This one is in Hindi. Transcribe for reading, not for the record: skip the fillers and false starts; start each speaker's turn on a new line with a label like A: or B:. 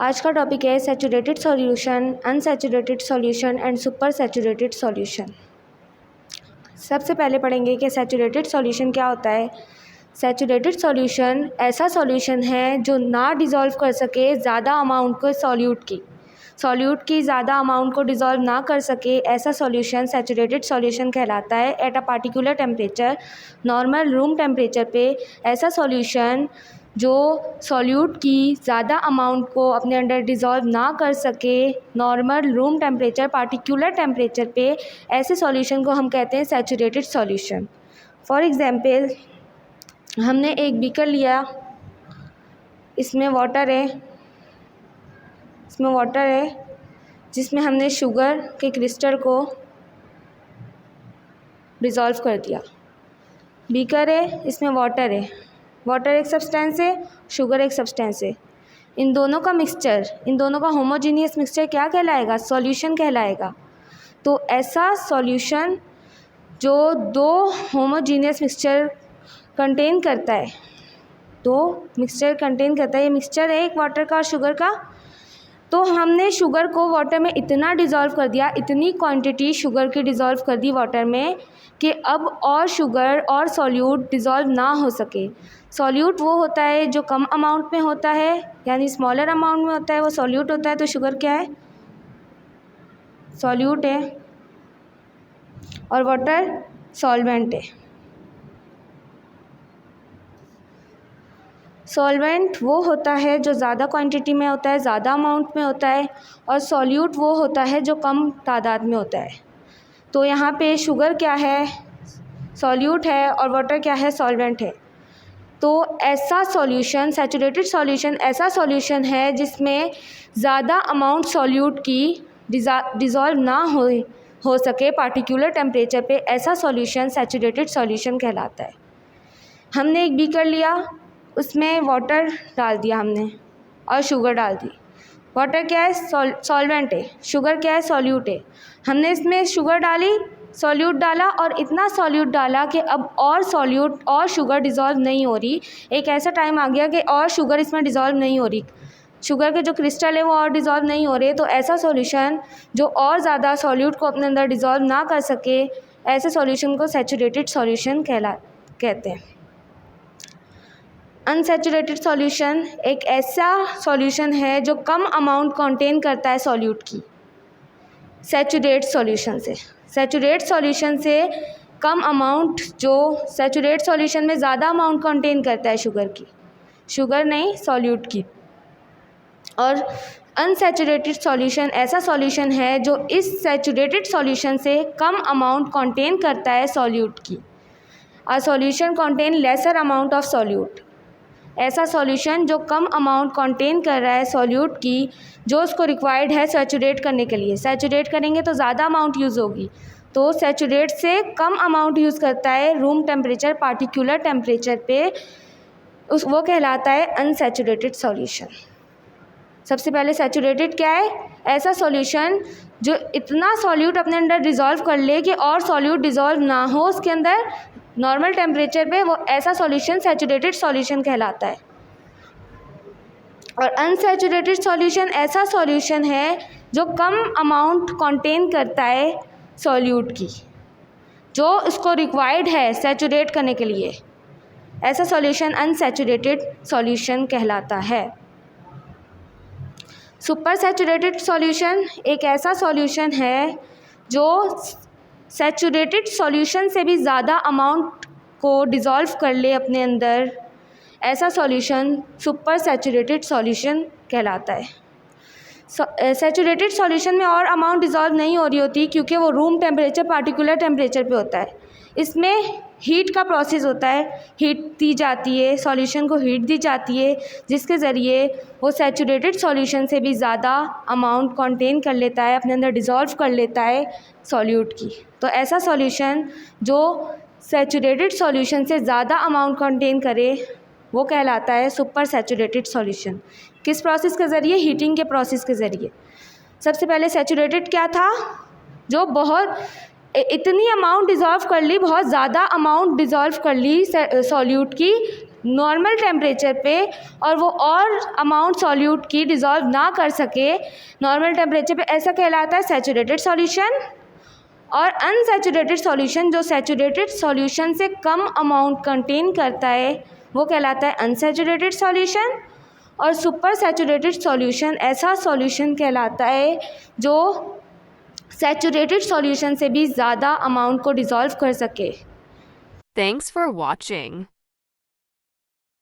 A: आज का टॉपिक है saturated solution, unsaturated solution and super saturated solution. सबसे पहले पढ़ेंगे कि सैचुरेटेड सॉल्यूशन क्या होता है। सैचुरेटेड सॉल्यूशन ऐसा सॉल्यूशन है जो ना डिज़ोल्व कर सके ज़्यादा अमाउंट को सॉल्यूट की ज़्यादा अमाउंट को डिज़ोल्व ना कर सके, ऐसा सॉल्यूशन सैचुरेटेड सॉल्यूशन कहलाता है। At a particular temperature, normal room temperature पे ऐसा सॉल्यूशन जो सॉल्यूट की ज़्यादा अमाउंट को अपने अंदर डिज़ोल्व ना कर सके, normal room temperature particular temperature पे, ऐसे सॉल्यूशन को हम कहते हैं सैचुरेटेड सॉल्यूशन। फॉर एग्ज़ाम्पल, हमने एक बीकर लिया, इसमें वाटर है जिसमें हमने शुगर के क्रिस्टल को डिज़ोल्व कर दिया। बीकर है, इसमें वाटर है, वाटर एक सब्सटेंस है, शुगर एक सब्सटेंस है। इन दोनों का मिक्सचर, इन दोनों का होमोजीनियस मिक्सचर क्या कहलाएगा? सॉल्यूशन कहलाएगा। तो ऐसा सॉल्यूशन जो दो होमोजीनियस मिक्सचर कंटेन करता है, ये मिक्सचर है एक वाटर का और शुगर का। तो हमने शुगर को वाटर में इतना डिज़ोल्व कर दिया, इतनी क्वांटिटी शुगर की डिज़ोल्व कर दी वाटर में कि अब और शुगर और सॉल्यूट डिज़ोल्व ना हो सके। सॉल्यूट वो होता है जो कम अमाउंट में होता है, यानी स्मॉलर अमाउंट में होता है, वो सॉल्यूट होता है। तो शुगर क्या है? सॉल्यूट है, और वाटर सॉल्वेंट है। सॉल्वेंट वो होता है जो ज़्यादा क्वांटिटी में होता है, ज़्यादा अमाउंट में होता है, और सॉल्यूट वो होता है जो कम तादाद में होता है। तो यहाँ पे शुगर क्या है? सॉल्यूट है, और वाटर क्या है? सॉल्वेंट है। तो ऐसा सॉल्यूशन, सैचुरेटेड सॉल्यूशन ऐसा सॉल्यूशन है जिसमें ज़्यादा अमाउंट सॉल्यूट की डिज़ोल्व ना हो सके पार्टिकुलर टेम्परेचर पे, ऐसा सॉल्यूशन सैचुरेटेड सॉल्यूशन कहलाता है। हमने एक बीकर लिया, उसमें वाटर डाल दिया हमने और शुगर डाल दी। वाटर क्या है? सॉल्वेंट है। शुगर क्या है? सॉल्यूट है। हमने इसमें शुगर डाली, सॉल्यूट डाला, और इतना सॉल्यूट डाला कि अब और सॉल्यूट और शुगर डिज़ोल्व नहीं हो रही। एक ऐसा टाइम आ गया कि और शुगर इसमें डिज़ोल्व नहीं हो रही, शुगर के जो क्रिस्टल है वो और डिज़ोल्व नहीं हो रहे। तो ऐसा सॉल्यूशन जो और ज़्यादा सॉल्यूट को अपने अंदर डिज़ोल्व ना कर सके, ऐसे सॉल्यूशन को सैचुरेटेड सॉल्यूशन कहते हैं। अनसैचुरेटेड सॉल्यूशन एक ऐसा सॉल्यूशन है जो कम अमाउंट कंटेन करता है सॉल्यूट की सैचुरेट सॉल्यूशन से कम अमाउंट, जो सैचुरेट सॉल्यूशन में ज़्यादा अमाउंट कंटेन करता है शुगर नहीं, सॉल्यूट की। और अनसैचुरेटेड सॉल्यूशन ऐसा सॉल्यूशन है जो इस सैचुरेटेड सॉल्यूशन से कम अमाउंट कंटेन करता है सॉल्यूट की। A solution contain lesser amount of solute, ऐसा सॉल्यूशन जो कम अमाउंट कंटेन कर रहा है सॉल्यूट की, जो उसको रिक्वायर्ड है सैचुरेट करने के लिए। सैचुरेट करेंगे तो ज़्यादा अमाउंट यूज़ होगी, तो सैचुरेट से कम अमाउंट यूज़ करता है रूम टेम्परेचर पार्टिकुलर टेम्परेचर पे, वो कहलाता है अनसैचुरेटेड सॉल्यूशन। सबसे पहले सैचुरेटेड क्या है? ऐसा सॉल्यूशन जो इतना सॉल्यूट अपने अंदर डिज़ोल्व कर ले कि और सॉल्यूट डिज़ोल्व ना हो उसके अंदर नॉर्मल टेम्परेचर पे, वो ऐसा सॉल्यूशन सैचुरेटेड सॉल्यूशन कहलाता है। और अनसैचुरेटेड सॉल्यूशन ऐसा सॉल्यूशन है जो कम अमाउंट कंटेन करता है सॉल्यूट की, जो इसको रिक्वायर्ड है सैचुरेट करने के लिए, ऐसा सॉल्यूशन अनसैचुरेटेड सॉल्यूशन कहलाता है। सुपर सैचुरेटेड सॉल्यूशन एक ऐसा सॉल्यूशन है जो सैचुरेटेड सॉल्यूशन से भी ज़्यादा अमाउंट को डिज़ोल्व कर ले अपने अंदर, ऐसा सॉल्यूशन सुपर सैचुरेटेड सॉल्यूशन कहलाता है। सैचुरेटेड सॉल्यूशन में और अमाउंट डिज़ोल्व नहीं हो रही होती क्योंकि वो रूम टेम्परेचर पार्टिकुलर टेम्परेचर पे होता है। इसमें हीट का प्रोसेस होता है, हीट दी जाती है, सॉल्यूशन को हीट दी जाती है, जिसके ज़रिए वो सैचुरेटेड सॉल्यूशन से भी ज़्यादा अमाउंट कंटेन कर लेता है, अपने अंदर डिज़ोल्व कर लेता है सॉल्यूट की। तो ऐसा सॉल्यूशन जो सैचुरेटेड सॉल्यूशन से ज़्यादा अमाउंट कंटेन करे, वो कहलाता है सुपर सैचुरेटेड सॉल्यूशन। किस प्रोसेस के ज़रिए? हीटिंग के प्रोसेस के ज़रिए। सबसे पहले सैचुरेटेड क्या था? जो बहुत इतनी अमाउंट डिज़ोल्व कर ली, बहुत ज़्यादा अमाउंट डिज़ोल्व कर ली सॉल्यूट की नॉर्मल टेम्परेचर पे और वो और अमाउंट सॉल्यूट की डिज़ोल्व ना कर सके नॉर्मल टेम्परेचर पे, ऐसा कहलाता है सैचुरेटेड सॉल्यूशन। और अनसैचुरेटेड सॉल्यूशन जो सैचुरेटेड सॉल्यूशन से कम अमाउंट कंटेन करता है वो कहलाता है अनसैचुरेटेड सॉल्यूशन। और सुपर सैचुरेटेड सॉल्यूशन ऐसा सॉल्यूशन कहलाता है जो सैचुरेटेड सॉल्यूशन से भी ज़्यादा अमाउंट को डिज़ोल्व कर सके।
B: Thanks for watching.